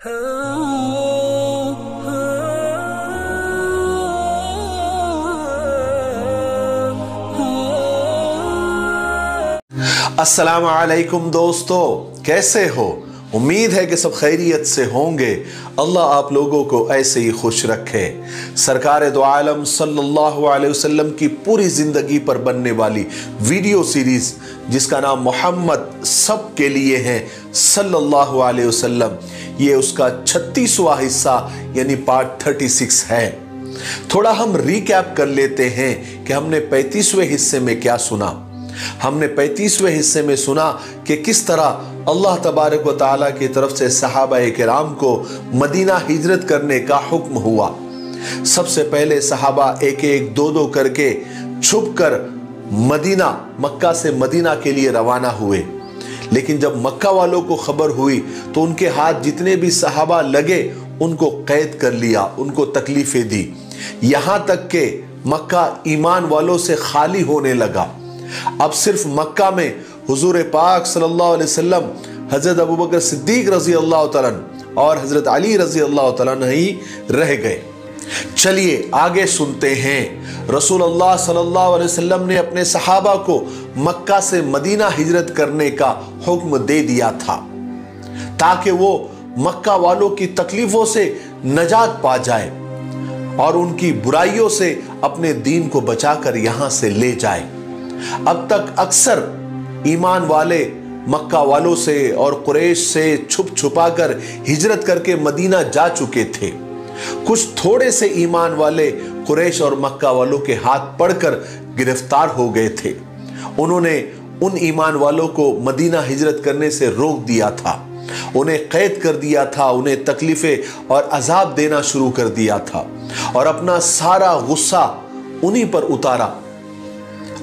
अस्सलाम वालेकुम दोस्तों, कैसे हो? उम्मीद है कि सब खैरियत से होंगे। अल्लाह आप लोगों को ऐसे ही खुश रखे। सरकार दो आलम सल्लल्लाहु अलैहि वसल्लम की पूरी जिंदगी पर बनने वाली वीडियो सीरीज जिसका नाम मोहम्मद सब के लिए है सल्लल्लाहु अलैहि वसल्लम, ये उसका 36वां हिस्सा यानी पार्ट 36 है। थोड़ा हम रिकैप कर लेते हैं कि हमने 35वें हिस्से में क्या सुना। हमने 35वें हिस्से में सुना कि किस तरह अल्लाह तबारक व तआला की तरफ से सहाबाए किराम को मदीना हिजरत करने का हुक्म हुआ। सबसे पहले सहाबा एक एक दो दो करके छुपकर मक्का से मदीना के लिए रवाना हुए। लेकिन जब मक्का वालों को खबर हुई तो उनके हाथ जितने भी सहाबा लगे उनको कैद कर लिया, उनको तकलीफें दी, यहां तक के मक्का ईमान वालों से खाली होने लगा। अब सिर्फ मक्का में हुजूर पाक सल्लल्लाहु अलैहि वसल्लम, हजरत अबू बकर सिद्दीक रजी अल्लाह तआला और हजरत अली रजी अल्लाह तआला ही रह गए। चलिए आगे सुनते हैं। रसूल अल्लाह सल्लल्लाहु अलैहि वसल्लम ने अपने सहाबा को मक्का से मदीना हिजरत करने का हुक्म दे दिया था ताकि वो मक्का वालों की तकलीफों से नजात पा जाए और उनकी बुराइयों से अपने दीन को बचाकर यहां से ले जाए। अब तक अक्सर ईमान वाले मक्का वालों से और कुरैश से छुप छुपाकर हिजरत करके मदीना जा चुके थे। कुछ थोड़े से ईमान वाले कुरैश और मक्का वालों के हाथ पड़कर गिरफ्तार हो गए थे। उन्होंने उन ईमान वालों को मदीना हिजरत करने से रोक दिया था, उन्हें कैद कर दिया था, उन्हें तकलीफें और अजाब देना शुरू कर दिया था और अपना सारा गुस्सा उन्हीं पर उतारा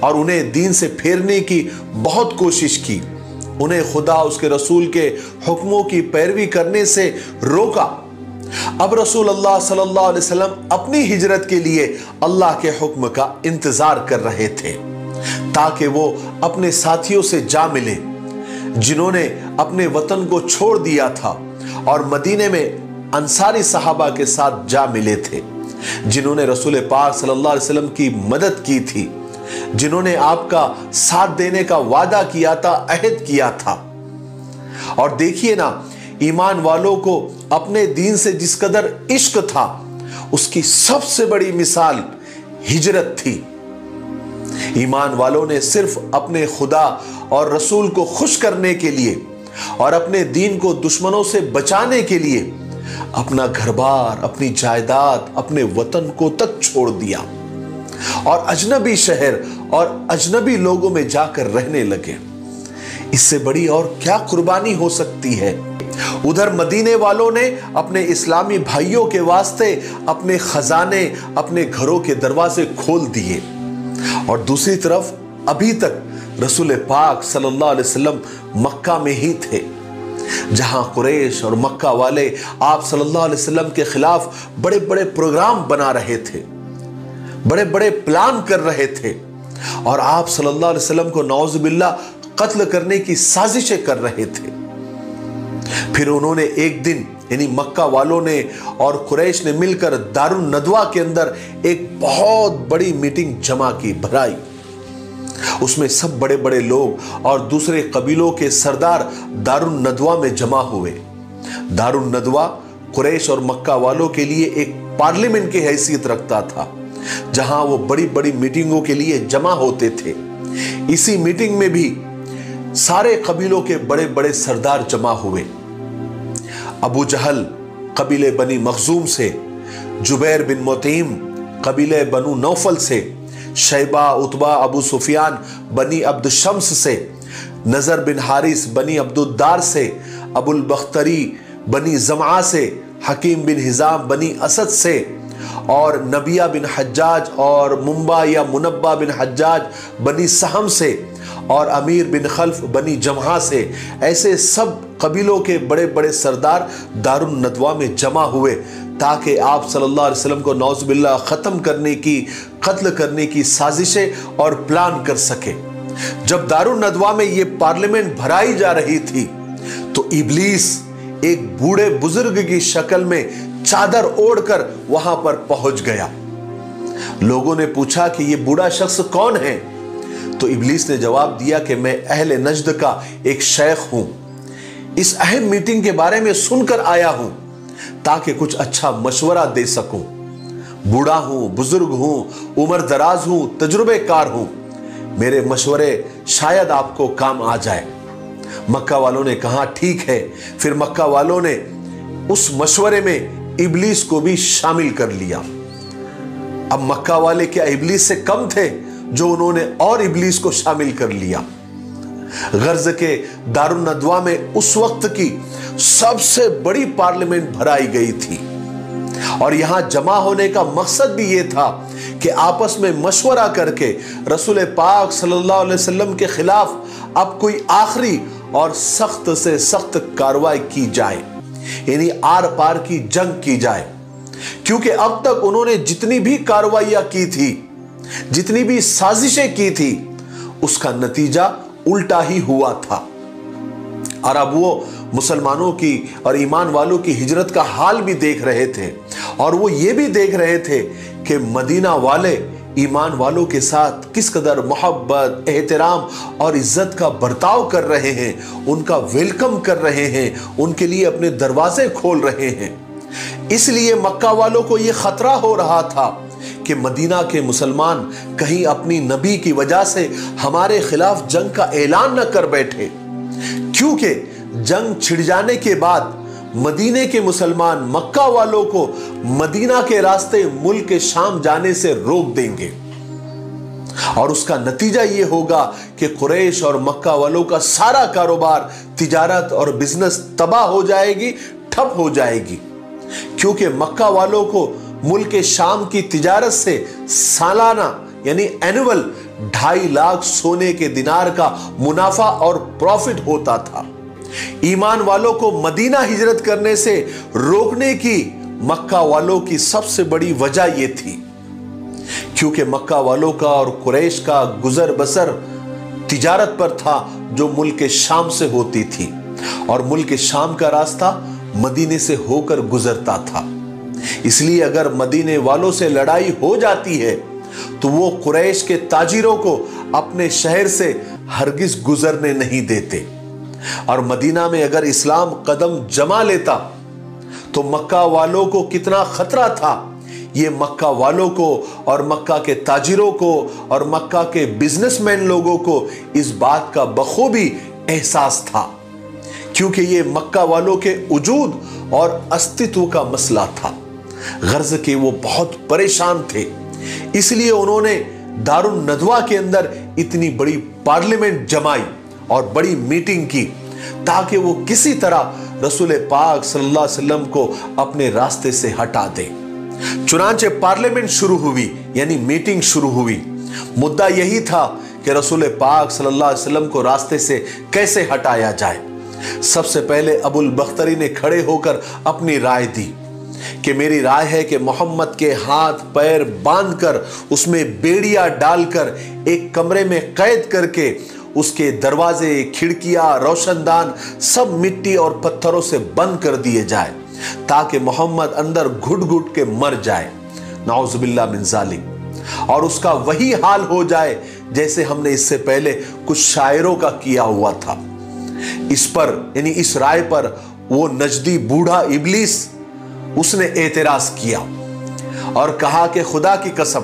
और उन्हें दीन से फेरने की बहुत कोशिश की। उन्हें खुदा उसके रसूल के हुक्मों की पैरवी करने से रोका। अब रसूल अल्लाह सल्लल्लाहु अलैहि वसल्लम अपनी हिजरत के लिए अल्लाह के हुक्म का इंतजार कर रहे थे ताकि वो अपने साथियों से जा मिले जिन्होंने अपने वतन को छोड़ दिया था और मदीने में अंसारी सहाबा के साथ जा मिले थे जिन्होंने रसूल पाक सल्लल्लाहु अलैहि वसल्लम की मदद की थी, जिन्होंने आपका साथ देने का वादा किया था, अहद किया था। और देखिए ना, ईमान वालों को अपने दीन से जिस कदर इश्क था उसकी सबसे बड़ी मिसाल हिजरत थी। ईमान वालों ने सिर्फ अपने खुदा और रसूल को खुश करने के लिए और अपने दीन को दुश्मनों से बचाने के लिए अपना घर-बार, अपनी जायदाद, अपने वतन को तक छोड़ दिया और अजनबी शहर और अजनबी लोगों में जाकर रहने लगे। इससे बड़ी और क्या कुर्बानी हो सकती है? उधर मदीने वालों ने अपने इस्लामी भाइयों के वास्ते अपने खजाने, अपने घरों के दरवाजे खोल दिए और दूसरी तरफ अभी तक रसूल पाक सल्लल्लाहु अलैहि वसल्लम मक्का में ही थे जहां कुरैश और मक्का वाले आप सल्लल्लाहु अलैहि वसल्लम के खिलाफ बड़े बड़े प्रोग्राम बना रहे थे, बड़े बड़े प्लान कर रहे थे और आप सल्लल्लाहु अलैहि वसल्लम को नौजुबिल्लाह कत्ल करने की साजिशें कर रहे थे। फिर उन्होंने एक दिन यानी मक्का वालों ने और कुरैश ने मिलकर दारुन नदवा के अंदर एक बहुत बड़ी मीटिंग जमा की, भराई। उसमें सब बड़े बड़े लोग और दूसरे कबीलों के सरदार दारुन नदवा में जमा हुए। दारुन नदवा कुरैश और मक्का वालों के लिए एक पार्लियामेंट की हैसियत रखता था जहां वो बड़ी बड़ी मीटिंगों के लिए जमा होते थे। इसी मीटिंग में भी सारे कबीलों के बड़े बड़े सरदार जमा हुए। अबू जहल कबीले बनी मखजूम से, जुबैर बिन मुतईम कबीले बनु नौफल से, शैबा उतबा अबू सुफियान बनी अब्द शम्स से, नजर बिन हारिस बनी अब्दुद्दार से, अबुल बख्तरी बनी जमा से, हकीम बिन हिजाम बनी असद से और नबिया बिन हज्जाज और मुंबा या मुनब्बा बिन हज्जाज बनी सहम से और अमीर बिन खल्फ बनी जमहा से, ऐसे सब कबीलों के बड़े बड़े सरदार दारुन नदवा में जमा हुए ताकि आप सल्लल्लाहु अलैहि वसल्लम को नौजुबिल्लाह खत्म करने की, कत्ल करने की साजिशें और प्लान कर सके। जब दारुन नदवा में ये पार्लियामेंट भराई जा रही थी तो इब्लीस एक बूढ़े बुजुर्ग की शक्ल में चादर ओढ़कर वहां पर पहुंच गया। लोगों ने पूछा कि यह बूढ़ा शख्स कौन है? तो इब्लीस ने जवाब दिया कि मैं अहले नज्द का एक शेख हूं। इस अहम मीटिंग के बारे में सुनकर आया हूं ताकि कुछ अच्छा मशवरा दे सकूं। बूढ़ा हूं, बुजुर्ग हूं, उम्र दराज हूं, तजुर्बेकार हूं। मेरे मशवरे शायद आपको काम आ जाए। मक्का वालों ने कहा ठीक है। फिर मक्का वालों ने उस मशवरे में इब्लीस को भी शामिल कर लिया। अब मक्का वाले क्या इब्लीस से कम थे जो उन्होंने और इब्लीस को शामिल कर लिया? गर्ज के दारुन नदवा में उस वक्त की सबसे बड़ी पार्लियामेंट भराई गई थी और यहां जमा होने का मकसद भी यह था कि आपस में मशवरा करके रसूल पाक सल्लल्लाहु अलैहि वसल्लम के खिलाफ अब कोई आखिरी और सख्त से सख्त कार्रवाई की जाए, यानी आर पार की जंग की जाए। क्योंकि अब तक उन्होंने जितनी भी कार्रवाइयां की थी, जितनी भी साजिशें की थी, उसका नतीजा उल्टा ही हुआ था। और अब वो मुसलमानों की और ईमान वालों की हिजरत का हाल भी देख रहे थे और वो ये भी देख रहे थे कि मदीना वाले ईमान वालों के साथ किस कदर मोहब्बत, एहतराम और इज्जत का बर्ताव कर रहे हैं, उनका वेलकम कर रहे हैं, उनके लिए अपने दरवाजे खोल रहे हैं। इसलिए मक्का वालों को यह खतरा हो रहा था कि मदीना के मुसलमान कहीं अपनी नबी की वजह से हमारे खिलाफ जंग का ऐलान न कर बैठे, क्योंकि जंग छिड़ जाने के बाद मदीने के मुसलमान मक्का वालों को मदीना के रास्ते मुल्क के शाम जाने से रोक देंगे और उसका नतीजा यह होगा कि कुरैश और मक्का वालों का सारा कारोबार, तिजारत और बिजनेस तबाह हो जाएगी, ठप हो जाएगी। क्योंकि मक्का वालों को मुल्क के शाम की तिजारत से सालाना यानी एनुअल 2.5 लाख सोने के दिनार का मुनाफा और प्रॉफिट होता था। ईमान वालों को मदीना हिजरत करने से रोकने की मक्का वालों की सबसे बड़ी वजह यह थी, क्योंकि मक्का वालों का और कुरैश का गुजर बसर तिजारत पर था जो मुल्क के शाम से होती थी और मुल्क के शाम का रास्ता मदीने से होकर गुजरता था। इसलिए अगर मदीने वालों से लड़ाई हो जाती है तो वो कुरैश के ताजिरों को अपने शहर से हरगिज गुजरने नहीं देते और मदीना में अगर इस्लाम कदम जमा लेता तो मक्का वालों को कितना खतरा था, ये मक्का वालों को और मक्का के ताजिरों को और मक्का के बिजनेसमैन लोगों को इस बात का बखूबी एहसास था, क्योंकि ये मक्का वालों के वजूद और अस्तित्व का मसला था। गर्ज के वो बहुत परेशान थे, इसलिए उन्होंने दारुन नदवा के अंदर इतनी बड़ी पार्लियामेंट जमाई और बड़ी मीटिंग की ताकि वो किसी तरह रसूल पाक सल्लल्लाहु अलैहि वसल्लम को अपने रास्ते से हटा दे। चुनांचे पार्लियामेंट शुरू हुई, यानी मीटिंग शुरू हुई। मुद्दा यही था कि रसूल पाक सल्लल्लाहु अलैहि वसल्लम को रास्ते से कैसे हटाया जाए। सबसे पहले अबुल बख्तरी ने खड़े होकर अपनी राय दी कि मेरी राय है कि मोहम्मद के हाथ पैर बांधकर उसमें बेड़िया डालकर एक कमरे में कैद करके उसके दरवाजे, खिड़कियां, रोशनदान सब मिट्टी और पत्थरों से बंद कर दिए जाए ताकि मोहम्मद अंदर घुट घुट के मर जाए, नाउजुबिल्लाह मिन ज़ालिक। और उसका वही हाल हो जाए जैसे हमने इससे पहले कुछ शायरों का किया हुआ था। इस पर यानी इस राय पर वो नजदी बूढ़ा इब्लीस उसने एतराज किया और कहा कि खुदा की कसम,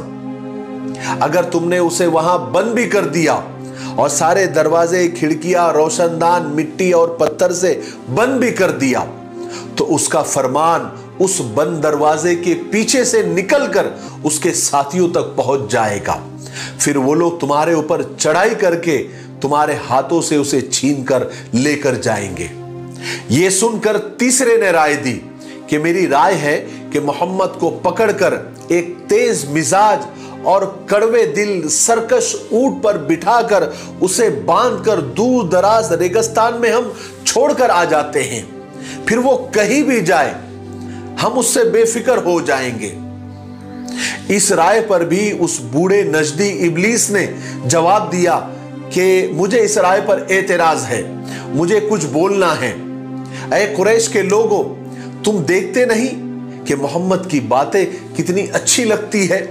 अगर तुमने उसे वहां बंद भी कर दिया और सारे दरवाजे, खिड़कियां, रोशनदान मिट्टी और पत्थर से बंद भी कर दिया तो उसका फरमान उस बंद दरवाजे के पीछे से निकलकर उसके साथियों तक पहुंच जाएगा। फिर वो लोग तुम्हारे ऊपर चढ़ाई करके तुम्हारे हाथों से उसे छीन कर लेकर जाएंगे। यह सुनकर तीसरे ने राय दी कि मेरी राय है कि मोहम्मद को पकड़कर एक तेज मिजाज और कड़वे दिल सरकश ऊंट पर बिठाकर उसे बांधकर दूर दराज रेगिस्तान में हम छोड़कर आ जाते हैं। फिर वो कहीं भी जाए हम उससे बेफिक्र हो जाएंगे। इस राय पर भी उस बूढ़े नजदी इब्लीस ने जवाब दिया कि मुझे इस राय पर एतराज है, मुझे कुछ बोलना है। ऐ कुरैश के लोगों, तुम देखते नहीं कि मोहम्मद की बातें कितनी अच्छी लगती है,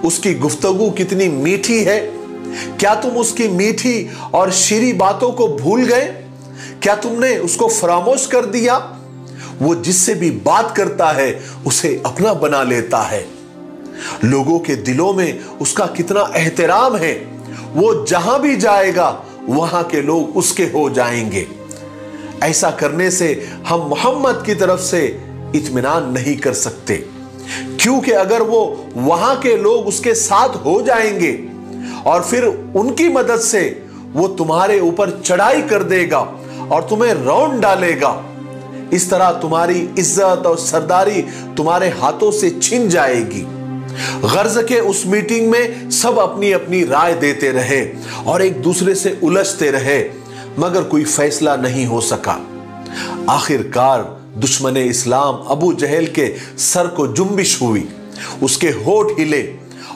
उसकी गुफ्तगू कितनी मीठी है। क्या तुम उसकी मीठी और शीरी बातों को भूल गए? क्या तुमने उसको फरामोश कर दिया? वो जिससे भी बात करता है उसे अपना बना लेता है। लोगों के दिलों में उसका कितना एहतराम है। वो जहां भी जाएगा वहां के लोग उसके हो जाएंगे। ऐसा करने से हम मोहम्मद की तरफ से इत्मीनान नहीं कर सकते, क्योंकि अगर वो वहां के लोग उसके साथ हो जाएंगे और फिर उनकी मदद से वो तुम्हारे ऊपर चढ़ाई कर देगा और तुम्हें रौंद डालेगा। इस तरह तुम्हारी इज्जत और सरदारी तुम्हारे हाथों से छिन जाएगी। गर्ज के उस मीटिंग में सब अपनी अपनी राय देते रहे और एक दूसरे से उलझते रहे, मगर कोई फैसला नहीं हो सका। आखिरकार दुश्मन इस्लाम अबू जहल के सर को जुम्बिश हुई, उसके होठ हिले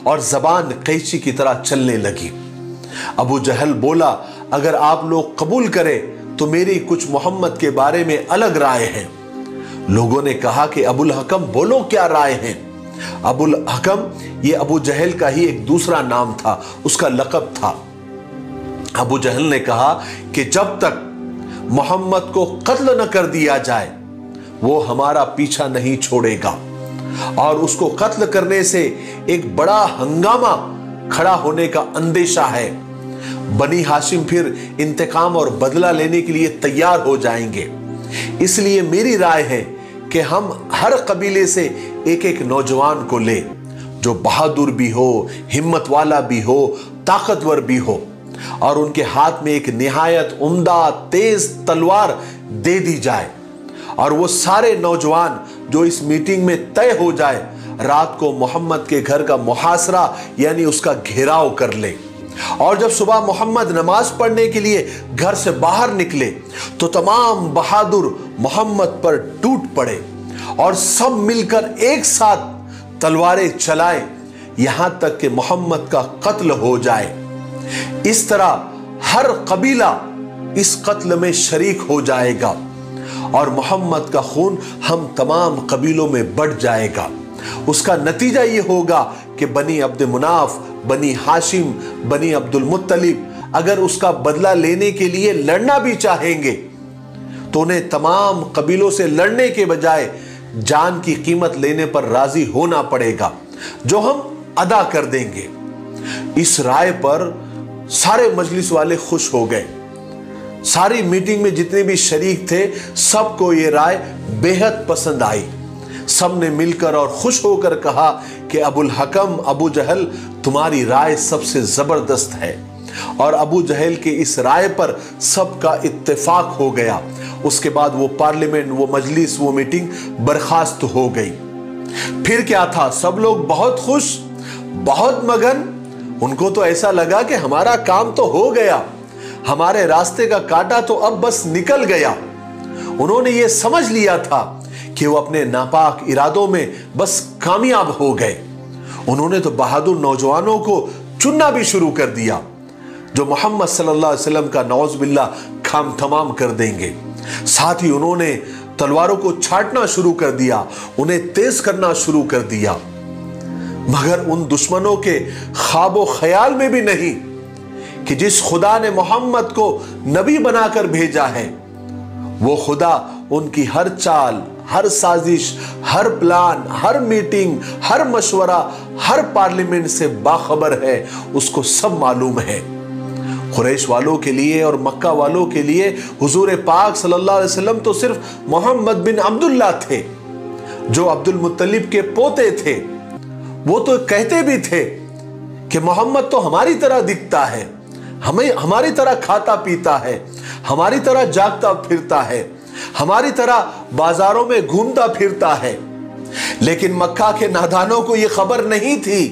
और जबान कैंची की तरह चलने लगी। अबू जहल बोला, अगर आप लोग कबूल करें तो मेरी कुछ मोहम्मद के बारे में अलग राय है। लोगों ने कहा कि अबुल हकम बोलो, क्या राय है? अबुल हकम ये अबू जहल का ही एक दूसरा नाम था, उसका लक़ब था। अबू जहल ने कहा कि जब तक मोहम्मद को कत्ल न कर दिया जाए वो हमारा पीछा नहीं छोड़ेगा, और उसको कत्ल करने से एक बड़ा हंगामा खड़ा होने का अंदेशा है। बनी हाशिम फिर इंतकाम और बदला लेने के लिए तैयार हो जाएंगे। इसलिए मेरी राय है कि हम हर कबीले से एक एक नौजवान को ले, जो बहादुर भी हो, हिम्मत वाला भी हो, ताकतवर भी हो, और उनके हाथ में एक निहायत उम्दा तेज तलवार दे दी जाए, और वो सारे नौजवान जो इस मीटिंग में तय हो जाए रात को मोहम्मद के घर का मुहासरा यानी उसका घेराव कर ले। और जब सुबह मोहम्मद नमाज पढ़ने के लिए घर से बाहर निकले तो तमाम बहादुर मोहम्मद पर टूट पड़े और सब मिलकर एक साथ तलवारें चलाए, यहां तक कि मोहम्मद का कत्ल हो जाए। इस तरह हर कबीला इस कत्ल में शरीक हो जाएगा और मोहम्मद का खून हम तमाम कबीलों में बढ़ जाएगा। उसका नतीजा ये होगा कि बनी अब्द मुनाफ, बनी हाशिम, बनी अब्दुल मुत्तलिब अगर उसका बदला लेने के लिए लड़ना भी चाहेंगे तो उन्हें तमाम कबीलों से लड़ने के बजाय जान की कीमत लेने पर राजी होना पड़ेगा, जो हम अदा कर देंगे। इस राय पर सारे मजलिस वाले खुश हो गए। सारी मीटिंग में जितने भी शरीक थे सबको ये राय बेहद पसंद आई। सब ने मिलकर और खुश होकर कहा कि अबुल हकम, अबू जहल, तुम्हारी राय सबसे जबरदस्त है। और अबू जहल के इस राय पर सबका इत्तेफाक हो गया। उसके बाद वो पार्लियामेंट, वो मजलिस, वो मीटिंग बर्खास्त हो गई। फिर क्या था, सब लोग बहुत खुश, बहुत मगन। उनको तो ऐसा लगा कि हमारा काम तो हो गया, हमारे रास्ते का कांटा तो अब बस निकल गया। उन्होंने ये समझ लिया था कि वो अपने नापाक इरादों में बस कामयाब हो गए। उन्होंने तो बहादुर नौजवानों को चुनना भी शुरू कर दिया, जो मोहम्मद सल्लल्लाहु अलैहि वसल्लम का नौज बिल्ला खाम तमाम कर देंगे। साथ ही उन्होंने तलवारों को छाटना शुरू कर दिया, उन्हें तेज करना शुरू कर दिया। मगर उन दुश्मनों के ख्वाबो ख्याल में भी नहीं कि जिस खुदा ने मोहम्मद को नबी बनाकर भेजा है, वो खुदा उनकी हर चाल, हर साजिश, हर प्लान, हर मीटिंग, हर मशवरा, हर पार्लियामेंट से बाखबर है, उसको सब मालूम है। कुरैश वालों के लिए और मक्का वालों के लिए हुजूर पाक सल्लल्लाहु अलैहि वसल्लम तो सिर्फ मोहम्मद बिन अब्दुल्ला थे, जो अब्दुल मुत्तलिब के पोते थे। वो तो कहते भी थे कि मोहम्मद तो हमारी तरह दिखता है, हमें हमारी तरह खाता पीता है, हमारी तरह जागता फिरता है, हमारी तरह बाजारों में घूमता फिरता है। लेकिन मक्का के नादानों को यह खबर नहीं थी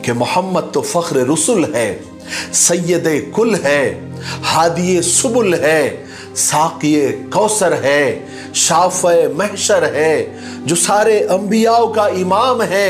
कि मोहम्मद तो फख्र रसूल है, सैयदे कुल है, हादिये सुबुल है, साकिये कौसर है, शाफ़े महशर है, जो सारे अंबियाओं का इमाम है।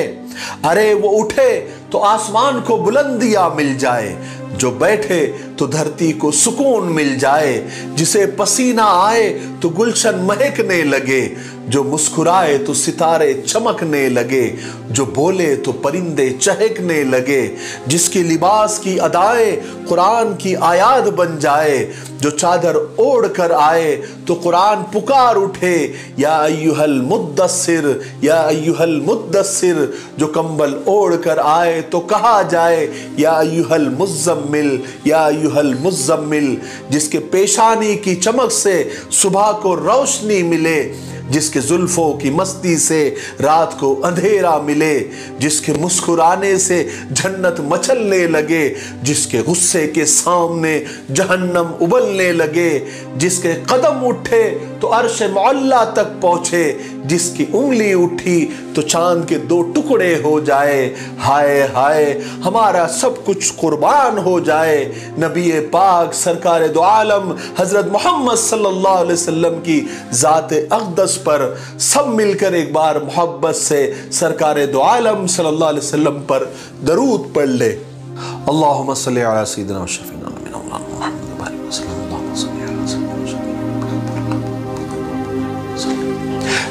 अरे वो उठे तो आसमान को बुलंदियां मिल जाए, जो बैठे तो धरती को सुकून मिल जाए, जिसे पसीना आए तो गुलशन महकने लगे, जो मुस्कुराए तो सितारे चमकने लगे, जो बोले तो परिंदे चहकने लगे, जिसकी लिबास की अदाएं कुरान की आयात बन जाए, जो चादर ओढ़ कर आए तो कुरान पुकार उठे, या अय्युहल मुद्दस्सिर या अय्युहल मुद्दस्सिर, जो कंबल ओढ़ कर आए तो कहा जाए या अय्युहल मुज़्ज़म्मिल या अय्युहल मुज़्ज़म्मिल, जिसके पेशानी की चमक से सुबह को रोशनी मिले, जिसके जुल्फों की मस्ती से रात को अंधेरा मिले, जिसके मुस्कुराने से जन्नत मचलने लगे, जिसके गुस्से के सामने जहन्नम उबलने लगे, जिसके कदम उठे तो अर्श मौला तक पहुंचे, जिसकी उंगली उठी तो चांद के 2 टुकड़े हो जाए। हाय हाय हमारा सब कुछ कुर्बान हो जाए, नबी पाक सरकार दो आलम हजरत मोहम्मद सल्लल्लाहु अलैहि वसल्लम की ज़ात अक़दस पर सब मिलकर एक बार मोहब्बत से सरकार दो आलम सल्लल्लाहु अलैहि वसल्लम पर दरूद पढ़ ले। अल्लाहुम्मा सल्ली अला सय्यिदिना व शफ़ीना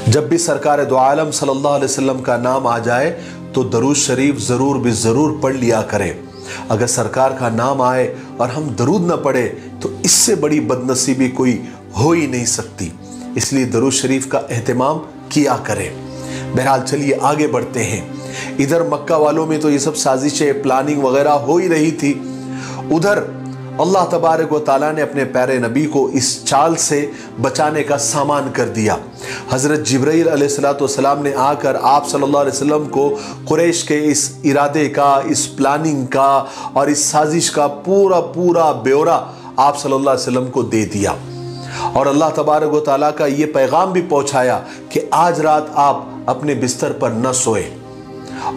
जब भी सरकार दो आलम सल्लल्लाहु अलैहि वसल्लम का नाम आ जाए तो दरूद शरीफ ज़रूर भी ज़रूर पढ़ लिया करें। अगर सरकार का नाम आए और हम दरूद न पढ़े तो इससे बड़ी बदनसीबी कोई हो ही नहीं सकती, इसलिए दरूद शरीफ का एहतमाम किया करें। बहरहाल चलिए आगे बढ़ते हैं। इधर मक्का वालों में तो ये सब साजिशें प्लानिंग वगैरह हो ही रही थी, उधर अल्लाह तबारक व तआला ने अपने प्यारे नबी को इस चाल से बचाने का सामान कर दिया। हज़रत जिब्राइल अलैहिस्सलाम ने आकर आप सल्लल्लाहु अलैहि वसल्लम को कुरैश के इस इरादे का, इस प्लानिंग का और इस साजिश का पूरा पूरा ब्यौरा आप सल्लल्लाहु अलैहि वसल्लम को दे दिया और अल्लाह तबारक व तआला का ये पैगाम भी पहुँचाया कि आज रात आप अपने बिस्तर पर न सोए।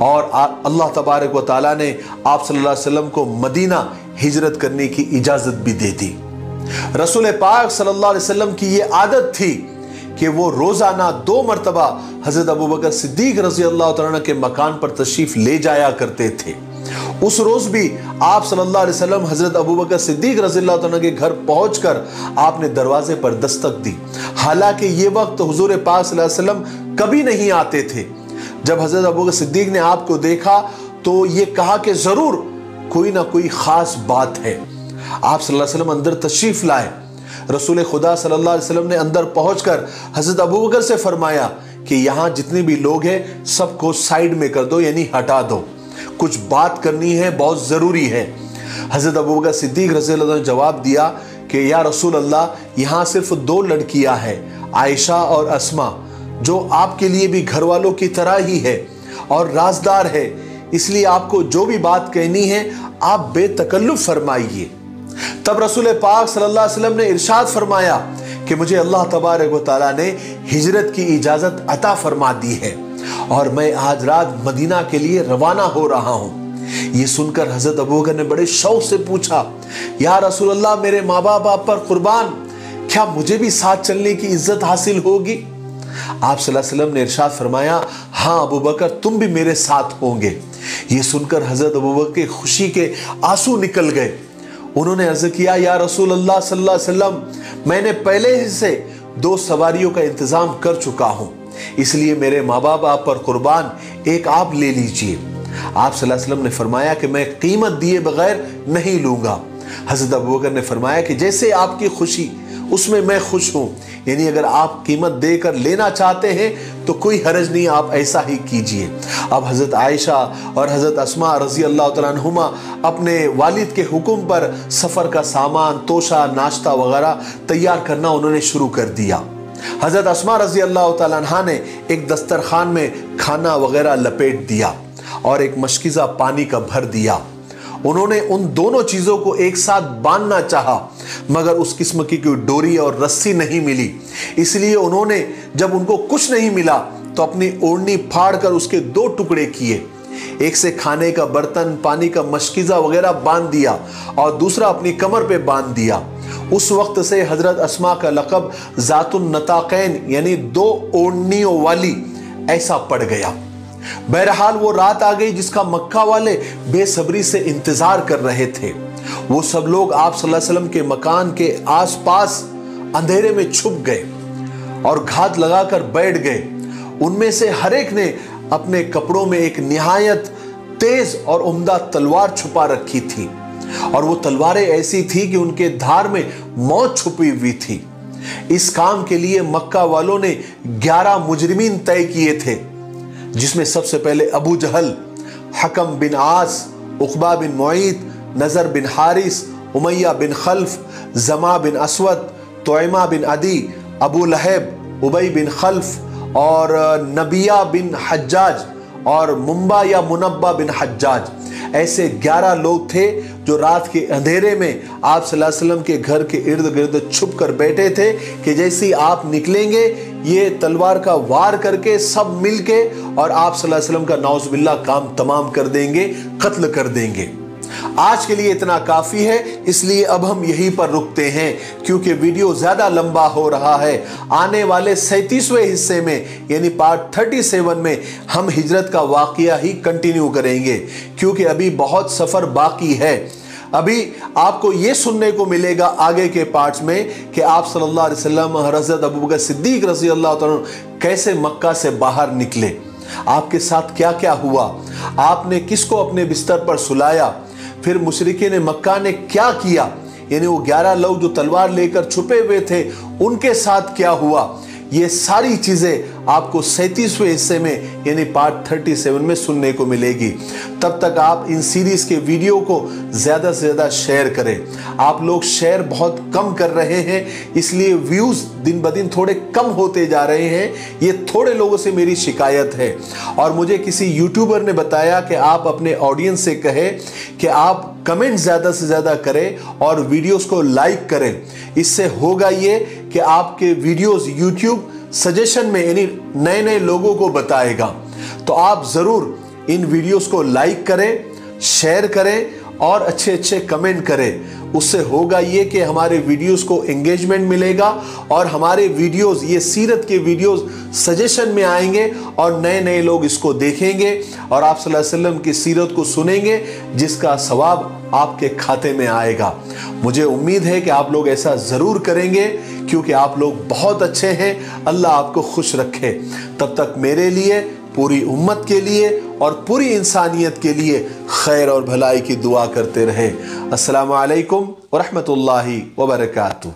और अल्लाह तबारक व तआला ने आप सल्लल्लाहु अलैहि वसल्लम को मदीना हिजरत करने की इजाज़त भी दे दी। रसूल पाक सल्लल्लाहु अलैहि वसल्लम की ये आदत थी कि वो रोज़ाना 2 मरतबा हज़रत अबू बकर सिद्दीक रज़ी अल्लाह तआला अन्हु के मकान पर तशरीफ़ ले जाया करते थे। उस रोज़ भी आप सल्लल्लाहु अलैहि वसल्लम हज़रत अबू बकर सिद्दीक रज़ी अल्लाह तआला अन्हु के घर पहुँचकर आपने दरवाजे पर दस्तक दी। हालांकि ये वक्त हुज़ूर पाक सल्लल्लाहु अलैहि वसल्लम कभी नहीं आते थे। जब हज़रत अबू बकर सिद्दीक ने आपको देखा तो ये कहा कि ज़रूर कोई ना कोई ख़ास बात है। आप सल्लल्लाहु अलैहि वसल्लम अंदर तशरीफ़ लाए। रसूल खुदा सल्लल्लाहु अलैहि वसल्लम ने अंदर पहुंचकर हज़रत अबू बकर से फरमाया कि यहाँ जितने भी लोग हैं सबको साइड में कर दो, यानी हटा दो, कुछ बात करनी है, बहुत ज़रूरी है। हज़रत अबू बकर सिद्दीक रज़ी अल्लाह अन्हु ने जवाब दिया कि या रसूल अल्लाह, यहाँ सिर्फ 2 लड़कियाँ हैं, आयशा और अस्मा, जो आपके लिए भी घर वालों की तरह ही है और राजदार है, इसलिए आपको जो भी बात कहनी है आप बेतकल्लुफ़ फरमाइए। तब रसूल पाक सल्लल्लाहु अलैहि वसल्लम ने इरशाद फरमाया कि मुझे अल्लाह तबारक व तआला ने हिजरत की इजाज़त अता फरमा दी है और मैं आज रात मदीना के लिए रवाना हो रहा हूँ। ये सुनकर हज़रत अबू बकर ने बड़े शौक़ से पूछा, या रसूल अल्लाह, मेरे माँ बाप आप पर कुर्बान, क्या मुझे भी साथ चलने की इज्जत हासिल होगी? आप सल्लल्लाहु अलैहि वसल्लम ने इरशाद फरमाया, हाँ अबू बकर, तुम भी मेरे साथ होंगे। ये सुनकर हज़रत अबू बकर के खुशी के आंसू निकल गए। उन्होंने अर्ज़ किया, या रसूल अल्लाह सल्लल्लाहु अलैहि वसल्लम, मैंने पहले ही से 2 सवारियों का इंतज़ाम कर चुका हूँ, इसलिए मेरे माँ बाप आप पर कुर्बान, एक आप ले लीजिए। आप सल्लल्लाहु अलैहि वसल्लम ने फरमाया कि मैं कीमत दिए बगैर नहीं लूँगा। हज़रत अबू बकर ने फरमाया कि जैसे आपकी खुशी उसमें मैं खुश हूँ, यानी अगर आप कीमत देकर लेना चाहते हैं तो कोई हरज नहीं, आप ऐसा ही कीजिए। अब हज़रत आयशा और हज़रत अस्मा रज़ी अल्लाह तआला अन्हुमा अपने वालिद के हुक्म पर सफ़र का सामान, तोशा, नाश्ता वगैरह तैयार करना उन्होंने शुरू कर दिया। हज़रत अस्मा रज़ी अल्लाह तआला अन्हा ने एक दस्तरखान में खाना वगैरह लपेट दिया और एक मशकीज़ा पानी का भर दिया। उन्होंने उन दोनों चीज़ों को एक साथ बांधना चाहा, मगर उस किस्म की कोई डोरी और रस्सी नहीं मिली। इसलिए उन्होंने जब उनको कुछ नहीं मिला तो अपनी ओढ़नी फाड़ कर उसके 2 टुकड़े किए, एक से खाने का बर्तन, पानी का मशकीज़ा वगैरह बांध दिया और दूसरा अपनी कमर पे बांध दिया। उस वक्त से हज़रत अस्मा का लक़ब ज़ातुन नताक़ैन, यानी 2 ओढ़नियों वाली, ऐसा पड़ गया। बहरहाल वो रात आ गई जिसका मक्का वाले बेसब्री से इंतजार कर रहे थे। वो सब लोग आप सल्लल्लाहु अलैहि वसल्लम के मकान के आसपास अंधेरे में छुप गए और घात लगाकर बैठ गए। उनमें से हर एक ने अपने कपड़ों में एक निहायत तेज और उम्दा तलवार छुपा रखी थी, और वो तलवारें ऐसी थी कि उनके धार में मौत छुपी हुई थी। इस काम के लिए मक्का वालों ने 11 मुजरिमीन तय किए थे, जिसमें सबसे पहले अबू जहल, हकम बिन आस, उक़बा बिन मुईत, नजर बिन हारिस, उमैया बिन खल्फ, जमा बिन असवद, तोयमा बिन अदी, अबू लहब, उबई बिन खल्फ और नबिया बिन हज्जाज और मुंबा या मुनब्बा बिन हज्जाज। ऐसे 11 लोग थे जो रात के अंधेरे में आप सल्लल्लाहु अलैहि वसल्लम के घर के इर्द गिर्द छुप कर बैठे थे कि जैसे ही आप निकलेंगे ये तलवार का वार करके सब मिलके और आप सल्लल्लाहु अलैहि वसल्लम का नाउज़ुबिल्लाह काम तमाम कर देंगे, कत्ल कर देंगे। आज के लिए इतना काफी है, इसलिए अब हम यहीं पर रुकते हैं क्योंकि वीडियो ज्यादा लंबा हो रहा है। आने वाले 37वें हिस्से में यानी पार्ट 37 में हम हिजरत का वाकया ही कंटिन्यू करेंगे, क्योंकि अभी बहुत सफर बाकी है। अभी आपको यह सुनने को मिलेगा आगे के पार्ट्स में कि आप सल्लल्लाहु अलैहि वसल्लम हज़रत अबू बकर सिद्दीक रज़ी अल्लाह तआला अन्हु कैसे मक्का से बाहर निकले, आपके साथ क्या क्या हुआ, आपने किसको अपने बिस्तर पर सुलाया, फिर मुशरिकीन मक्का ने क्या किया, यानी वो 11 लोग जो तलवार लेकर छुपे हुए थे उनके साथ क्या हुआ। ये सारी चीजें आपको 37वें हिस्से में यानी पार्ट 37 में सुनने को मिलेगी। तब तक आप इन सीरीज के वीडियो को ज्यादा से ज्यादा शेयर करें। आप लोग शेयर बहुत कम कर रहे हैं, इसलिए व्यूज दिन ब दिन थोड़े कम होते जा रहे हैं। ये थोड़े लोगों से मेरी शिकायत है, और मुझे किसी यूट्यूबर ने बताया कि आप अपने ऑडियंस से कहें कि आप कमेंट ज्यादा से ज्यादा करें और वीडियोस को लाइक करें। इससे होगा ये कि आपके वीडियोस यूट्यूब सजेशन में यानी नए नए लोगों को बताएगा। तो आप जरूर इन वीडियोस को लाइक करें, शेयर करें और अच्छे अच्छे कमेंट करें। उससे होगा ये कि हमारे वीडियोस को एंगेजमेंट मिलेगा और हमारे वीडियोस, ये सीरत के वीडियोस सजेशन में आएंगे और नए नए लोग इसको देखेंगे और आप सल्लल्लाहु अलैहि वसल्लम की सीरत को सुनेंगे, जिसका सवाब आपके खाते में आएगा। मुझे उम्मीद है कि आप लोग ऐसा जरूर करेंगे, क्योंकि आप लोग बहुत अच्छे हैं। अल्लाह आपको खुश रखे। तब तक मेरे लिए, पूरी उम्मत के लिए और पूरी इंसानियत के लिए खैर और भलाई की दुआ करते रहे। अस्सलामु अलैकुम व रहमतुल्लाहि व बरकातुहू।